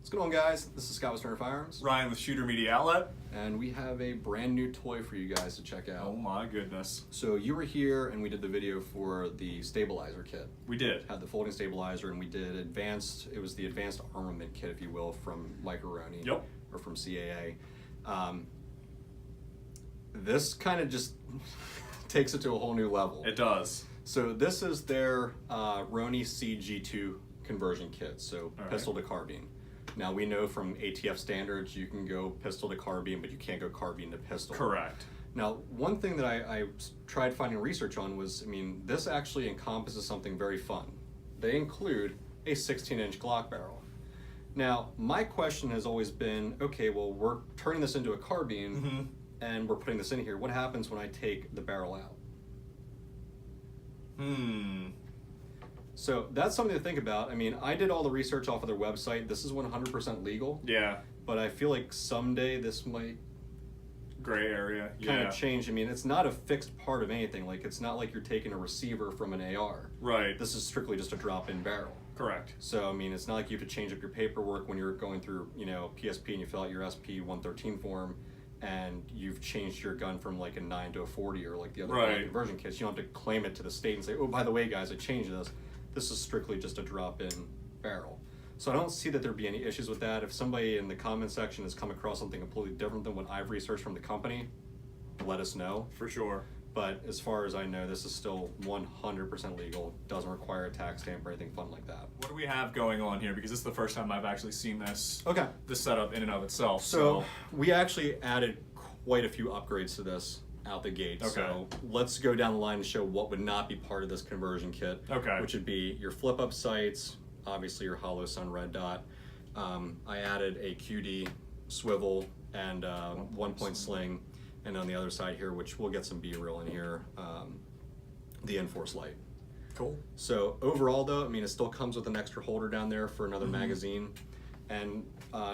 What's going on, guys? This is Scott with Turner Firearms. Ryan with Shooter Media Outlet. And we have a brand new toy for you guys to check out. Oh my goodness. So you were here and we did the video for the stabilizer kit. We did. Had the folding stabilizer and we did it was the advanced armament kit, if you will, from RONI. Yep. Or from CAA. This kind of just takes it to a whole new level. It does. So this is their RONI CG2 conversion kit, so All pistol right. to carbine. Now we know from ATF standards you can go pistol to carbine, but you can't go carbine to pistol. Correct. Now, one thing that I tried finding research on was, this actually encompasses something very fun. They include a 16-inch Glock barrel. Now, my question has always been, okay, well, we're turning this into a carbine, and we're putting this in here. What happens when I take the barrel out? So that's something to think about. I did all the research off of their website. This is 100% legal. Yeah. But I feel like someday this might Gray area. kind of change. It's not a fixed part of anything. Like, it's not like you're taking a receiver from an AR. Right. This is strictly just a drop-in barrel. Correct. So, it's not like you have to change up your paperwork when you're going through, PSP and you fill out your SP 113 form and you've changed your gun from like a 9 to a 40 or like the other conversion kits. You don't have to claim it to the state and say, oh, by the way, guys, I changed this. This is strictly just a drop-in barrel. So I don't see that there'd be any issues with that. If somebody in the comment section has come across something completely different than what I've researched from the company, let us know. For sure. But as far as I know, this is still 100% legal. Doesn't require a tax stamp or anything fun like that. What do we have going on here? Because this is the first time I've actually seen this. Okay. This setup in and of itself. So we actually added quite a few upgrades to this out the gate. Okay. So let's go down the line and show what would not be part of this conversion kit. Okay. Which would be your flip-up sights, obviously your hollow sun red dot. I added a QD swivel and 1-point sling, and on the other side here, which we'll get some B-roll in here, the Enforce light. Cool. So overall though, it still comes with an extra holder down there for another magazine. And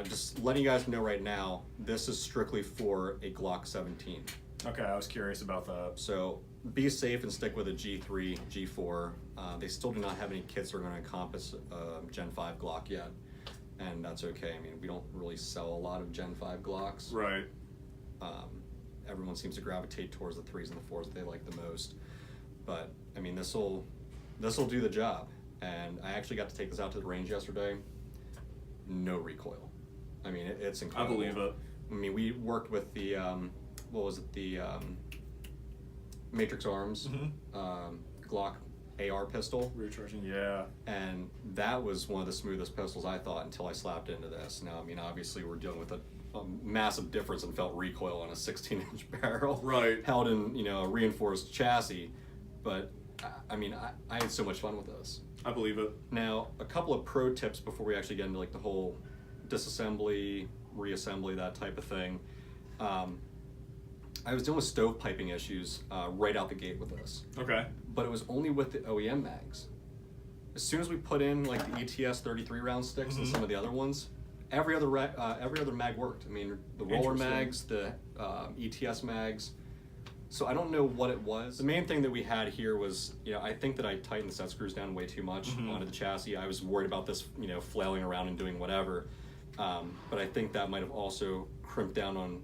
just letting you guys know right now, this is strictly for a Glock 17. Okay, I was curious about that. So be safe and stick with a G3, G4. They still do not have any kits that are going to encompass Gen 5 Glock yet. And that's okay. We don't really sell a lot of Gen 5 Glocks. Right. Everyone seems to gravitate towards the 3s and the 4s that they like the most. But, this'll do the job. And I actually got to take this out to the range yesterday. No recoil. It's incredible. I believe it. We worked with the, the Matrix Arms Glock AR pistol. Recharging, yeah. And that was one of the smoothest pistols I thought until I slapped into this. Now, obviously we're dealing with a massive difference in felt recoil on a 16-inch barrel. Right. Held in, a reinforced chassis. But, I had so much fun with this. I believe it. Now, a couple of pro tips before we actually get into the whole disassembly, reassembly, that type of thing. I was dealing with stovepiping issues right out the gate with this. Okay. But it was only with the OEM mags. As soon as we put in the ETS 33 round sticks and some of the other ones, every other mag worked. The roller mags, the ETS mags. So I don't know what it was. The main thing that we had here was, I think that I tightened the set screws down way too much onto the chassis. I was worried about this, flailing around and doing whatever. But I think that might have also crimped down on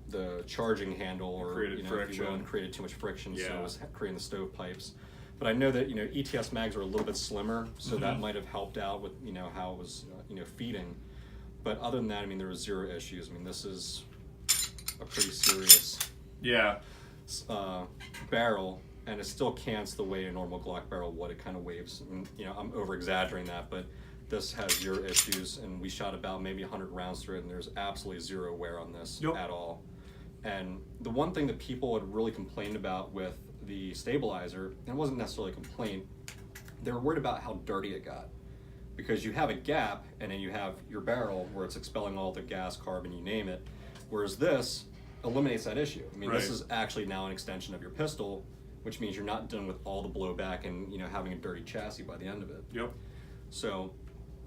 the charging handle, or created friction, and created too much friction, so it was creating the stovepipes. But I know that ETS mags are a little bit slimmer, so that might have helped out with how it was feeding. But other than that, there was zero issues. this is a pretty serious barrel, and it still cants the way a normal Glock barrel would. It kind of waves. I'm over exaggerating that, but this has zero issues, and we shot about maybe 100 rounds through it, and there's absolutely zero wear on this at all. And the one thing that people had really complained about with the stabilizer, and it wasn't necessarily a complaint, they were worried about how dirty it got. Because you have a gap, and then you have your barrel where it's expelling all the gas, carbon, you name it, whereas this eliminates that issue. This is actually now an extension of your pistol, which means you're not dealing with all the blowback and having a dirty chassis by the end of it. Yep. So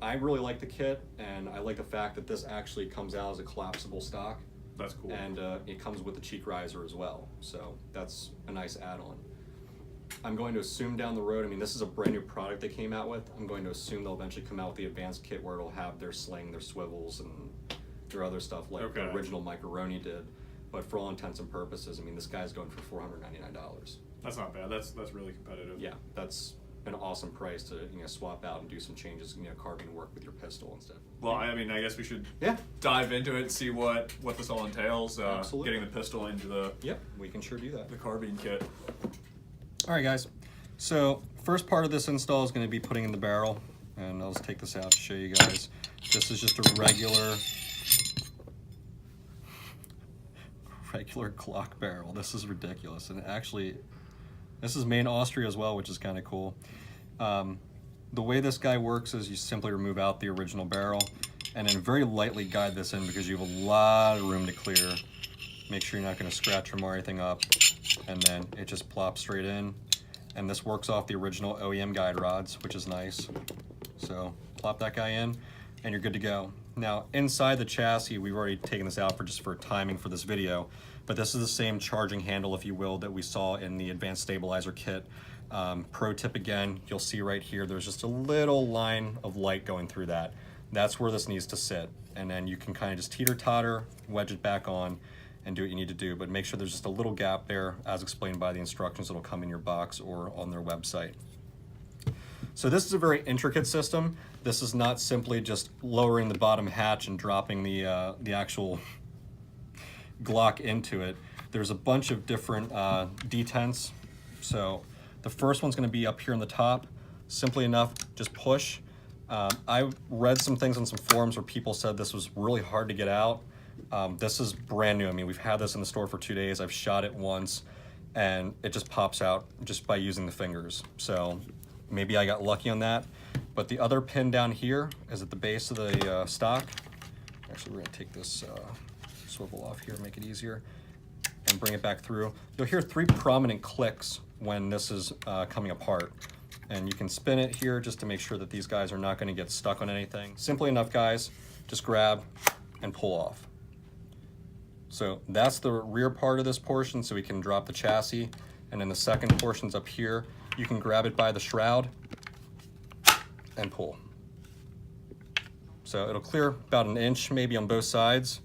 I really like the kit, and I like the fact that this actually comes out as a collapsible stock. That's cool. And it comes with the cheek riser as well, so that's a nice add-on. I'm going to assume down the road, I mean, this is a brand new product they came out with. I'm going to assume they'll eventually come out with the advanced kit where it'll have their sling, their swivels, and their other stuff like the original RONI did. But for all intents and purposes, I mean, this guy's going for $499. That's not bad. That's really competitive. Yeah, that's an awesome price to swap out and do some changes, carbine work with your pistol instead. Well, I mean, I guess we should Yeah. dive into it and see what this all entails. Absolutely. Getting the pistol into the Yep, we can sure do that. the carbine kit. All right, guys. So first part of this install is going to be putting in the barrel, and I'll just take this out to show you guys. This is just a regular Glock barrel. This is ridiculous, and actually, this is made in Austria as well, which is kind of cool. The way this guy works is you simply remove out the original barrel, and then very lightly guide this in because you have a lot of room to clear. Make sure you're not going to scratch or mar anything up, and then it just plops straight in. And this works off the original OEM guide rods, which is nice. So plop that guy in, and you're good to go. Now inside the chassis, we've already taken this out for timing for this video, but this is the same charging handle, if you will, that we saw in the advanced stabilizer kit. Pro tip again, you'll see right here, there's just a little line of light going through that. That's where this needs to sit. And then you can kind of just teeter-totter, wedge it back on, and do what you need to do. But make sure there's just a little gap there, as explained by the instructions that'll come in your box or on their website. So this is a very intricate system. This is not simply just lowering the bottom hatch and dropping the actual Glock into it. There's a bunch of different detents. So the first one's going to be up here on the top. Simply enough, just push. I read some things on some forums where people said this was really hard to get out. This is brand new. I mean, we've had this in the store for 2 days. I've shot it once, and it just pops out just by using the fingers. So maybe I got lucky on that. But the other pin down here is at the base of the stock. Actually, we're going to take this swivel off here, make it easier, and bring it back through. You'll hear 3 prominent clicks when this is coming apart. And you can spin it here just to make sure that these guys are not going to get stuck on anything. Simply enough, guys, just grab and pull off. So that's the rear part of this portion, so we can drop the chassis. And then the second portion's up here. You can grab it by the shroud and pull. So it'll clear about 1 inch maybe on both sides.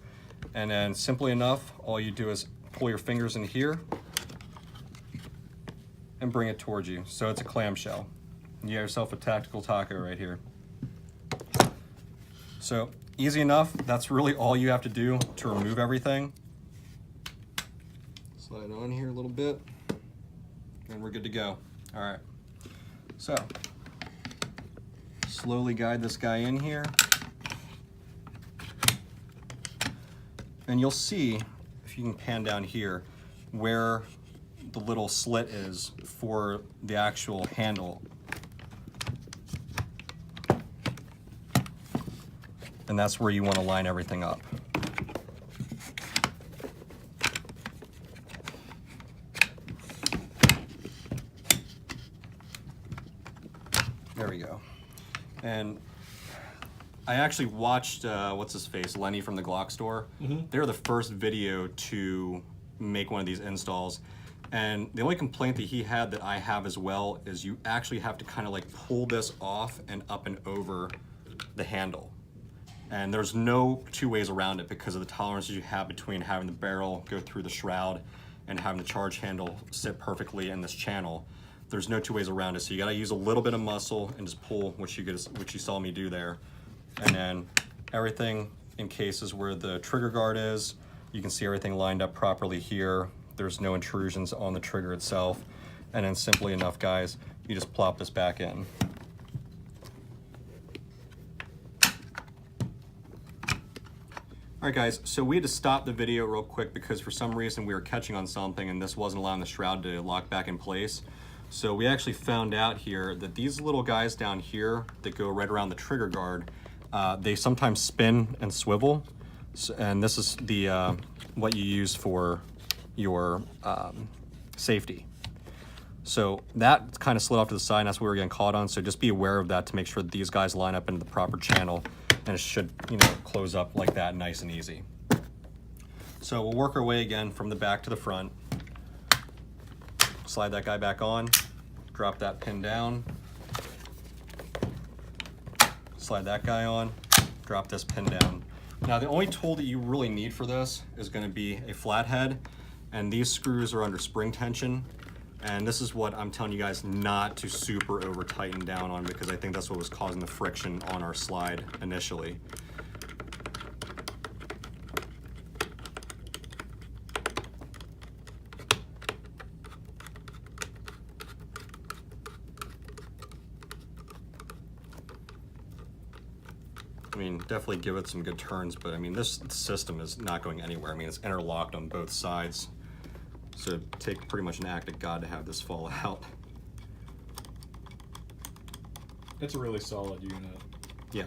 And then simply enough, all you do is pull your fingers in here and bring it towards you. So it's a clamshell. You have yourself a tactical taco right here. So easy enough. That's really all you have to do to remove everything. Slide on here a little bit, and we're good to go. All right. So slowly guide this guy in here. And you'll see, if you can pan down here, where the little slit is for the actual handle. And that's where you want to line everything up. There we go. And I actually watched, what's his face, Lenny from the Glock store. They're the first video to make one of these installs. And the only complaint that he had that I have as well is you actually have to kind of like pull this off and up and over the handle. And there's no 2 ways around it because of the tolerances you have between having the barrel go through the shroud and having the charge handle sit perfectly in this channel. There's no 2 ways around it. So you gotta use a little bit of muscle and just pull, which you saw me do there. And then everything in cases where the trigger guard is, you can see everything lined up properly here. There's no intrusions on the trigger itself. And then simply enough, guys, you just plop this back in. All right, guys, so we had to stop the video real quick because for some reason we were catching on something and this wasn't allowing the shroud to lock back in place. So we actually found out here that these little guys down here that go right around the trigger guard, they sometimes spin and swivel. And this is the what you use for your safety. So that kind of slid off to the side, and that's what we were getting caught on. So just be aware of that to make sure that these guys line up into the proper channel, and it should, close up like that, nice and easy. So we'll work our way again from the back to the front. Slide that guy back on, drop that pin down, slide that guy on, drop this pin down. Now the only tool that you really need for this is going to be a flathead, and these screws are under spring tension, and this is what I'm telling you guys not to super over tighten down on, because I think that's what was causing the friction on our slide initially. I mean, definitely give it some good turns, but I mean, this system is not going anywhere. I mean, it's interlocked on both sides. So it'd take pretty much an act of God to have this fall out. It's a really solid unit. Yeah.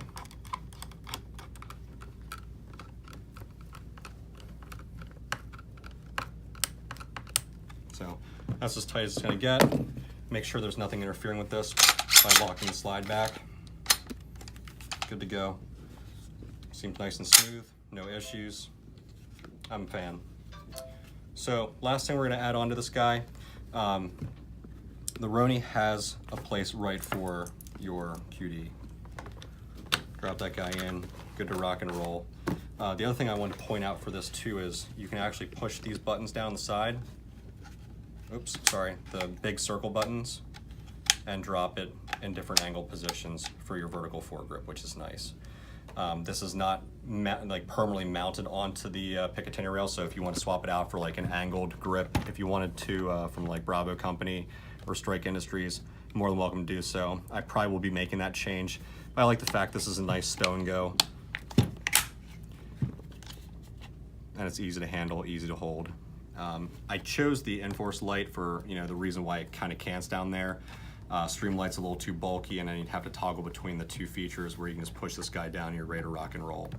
So that's as tight as it's gonna get. Make sure there's nothing interfering with this by locking the slide back. Good to go. Seems nice and smooth, no issues. I'm a fan. So last thing we're gonna add on to this guy, the RONI has a place right for your QD. Drop that guy in, good to rock and roll. The other thing I want to point out for this too is you can actually push these buttons down the side. Oops, sorry, the big circle buttons, and drop it in different angle positions for your vertical foregrip, which is nice. This is not like permanently mounted onto the Picatinny rail, so if you want to swap it out for like an angled grip, if you wanted to from like Bravo Company or Strike Industries, you're more than welcome to do so. I probably will be making that change, but I like the fact this is a nice stone go, and it's easy to handle, easy to hold. I chose the Enforce light for the reason why it kind of cants down there. Streamlight's a little too bulky, and then you'd have to toggle between the two features where you can just push this guy down and you're ready to rock and roll.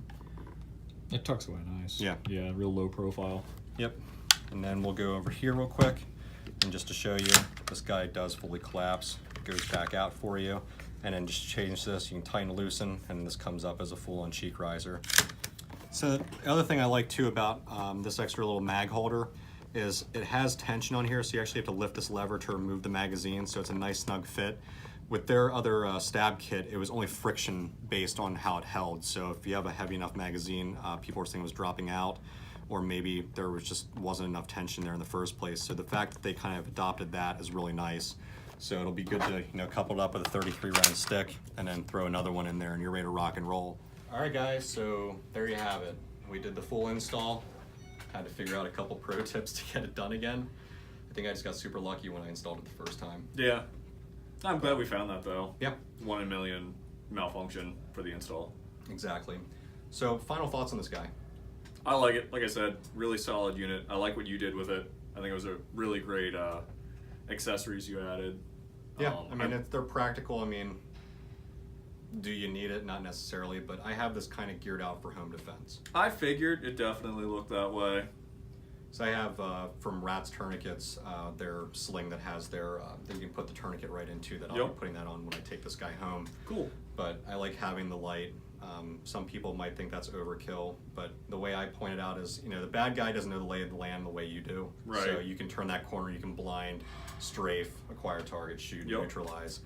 It tucks away nice. Yeah. Yeah, real low profile. Yep. And then we'll go over here real quick, and just to show you, this guy does fully collapse. It goes back out for you, and then just change this. You can tighten and loosen, and this comes up as a full-on cheek riser. So the other thing I like too about this extra little mag holder is it has tension on here, so you actually have to lift this lever to remove the magazine, so it's a nice snug fit. With their other stab kit, it was only friction based on how it held, so if you have a heavy enough magazine, people were saying it was dropping out, or maybe there wasn't enough tension there in the first place. So the fact that they kind of adopted that is really nice. So it'll be good to couple it up with a 33 round stick and then throw another one in there and you're ready to rock and roll. All right guys, so there you have it. We did the full install. Had to figure out a couple pro tips to get it done again. I think I just got super lucky when I installed it the first time. Yeah. I'm glad we found that though. Yeah. 1 in a million malfunction for the install. Exactly. So final thoughts on this guy. I like it. Like I said, really solid unit. I like what you did with it. I think it was a really great accessories you added. Yeah, I mean, they're practical. I mean, do you need it? Not necessarily, but I have this kind of geared out for home defense. I figured it definitely looked that way. So I have from Rat's Tourniquets, their sling that has their, that you can put the tourniquet right into, that I'll be putting that on when I take this guy home. Cool. But I like having the light. Some people might think that's overkill, but the way I point it out is, the bad guy doesn't know the lay of the land the way you do. Right. So you can turn that corner, you can blind, strafe, acquire target, shoot, neutralize.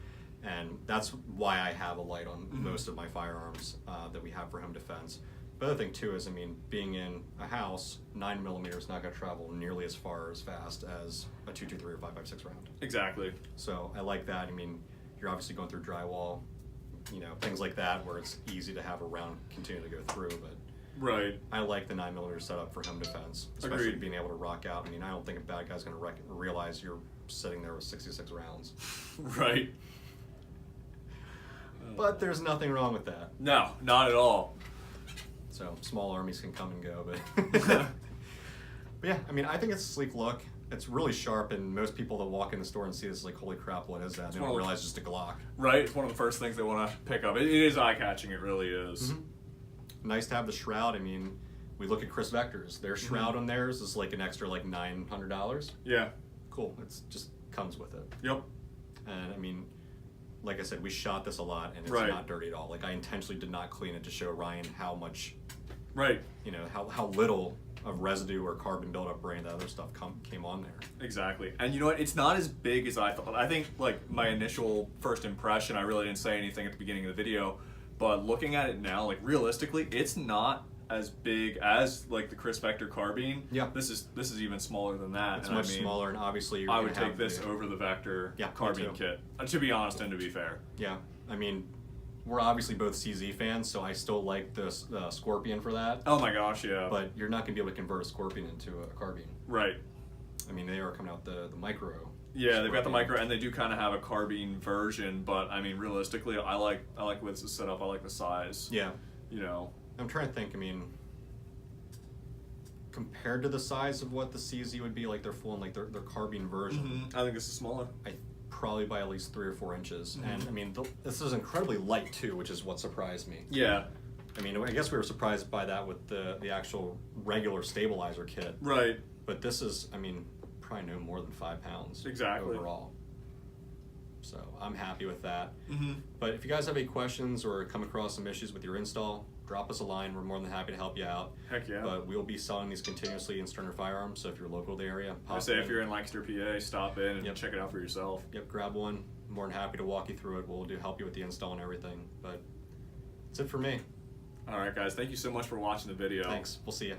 And that's why I have a light on most of my firearms that we have for home defense. The other thing too is, I mean, being in a house, 9mm is not going to travel nearly as far as fast as a 223 or 5.56 round. Exactly. So I like that. I mean, you're obviously going through drywall, things like that where it's easy to have a round continue to go through. But right. I like the 9mm setup for home defense, especially Agreed. being able to rock out. I mean, I don't think a bad guy's going to realize you're sitting there with 66 rounds. Right. But there's nothing wrong with that. No, not at all. So small armies can come and go, but but yeah, I mean, I think it's a sleek look. It's really sharp, and most people that walk in the store and see this like, holy crap, what is that? They don't realize it's just a Glock. Right, it's one of the first things they want to pick up. It is eye-catching, it really is. Mm-hmm. Nice to have the shroud. I mean, we look at Chris Vector's. Their shroud on theirs is like an extra like $900. Yeah. Cool. It's just comes with it. Yep. And I mean, like I said, we shot this a lot, and it's not dirty at all. Like, I intentionally did not clean it to show Ryan how much, right, how little of residue or carbon buildup or any of that other stuff came on there. Exactly. And you know what? It's not as big as I thought. I think, like, my initial first impression, I really didn't say anything at the beginning of the video, but looking at it now, like, realistically, it's not as big as, like, the Chris Vector Carbine. Yeah. This is even smaller than that. It's and much I mean, smaller, and obviously you're I gonna would take have this the- over the Vector Yeah, me Carbine too. kit. To be honest and to be fair. Yeah, I mean, we're obviously both CZ fans, so I still like the Scorpion for that. Oh my gosh, yeah. But you're not going to be able to convert a Scorpion into a Carbine. Right. I mean, they are coming out the micro. Yeah, they've got the Scorpion. micro, and they do kind of have a Carbine version. But I mean, realistically, I like the way this is set up. I like the size. Yeah, You know. I'm trying to think. I mean, compared to the size of what the CZ would be, like their full, like their Carbine version, I think this is smaller. I probably by at least 3 or 4 inches. And I mean, this is incredibly light too, which is what surprised me. Yeah. I mean, I guess we were surprised by that with the actual regular stabilizer kit. Right. But this is, I mean, probably no more than 5 pounds Exactly. overall. So I'm happy with that. Mm-hmm. But if you guys have any questions or come across some issues with your install, drop us a line. We're more than happy to help you out. Heck yeah. But we'll be selling these continuously in Sterner Firearms. So if you're local to the area, I pop say if in. you're in Lancaster, PA, stop in and Yep. check it out for yourself. Yep, grab one. More than happy to walk you through it. We'll help you with the install and everything. But that's it for me. All right, guys. Thank you so much for watching the video. Thanks. We'll see you.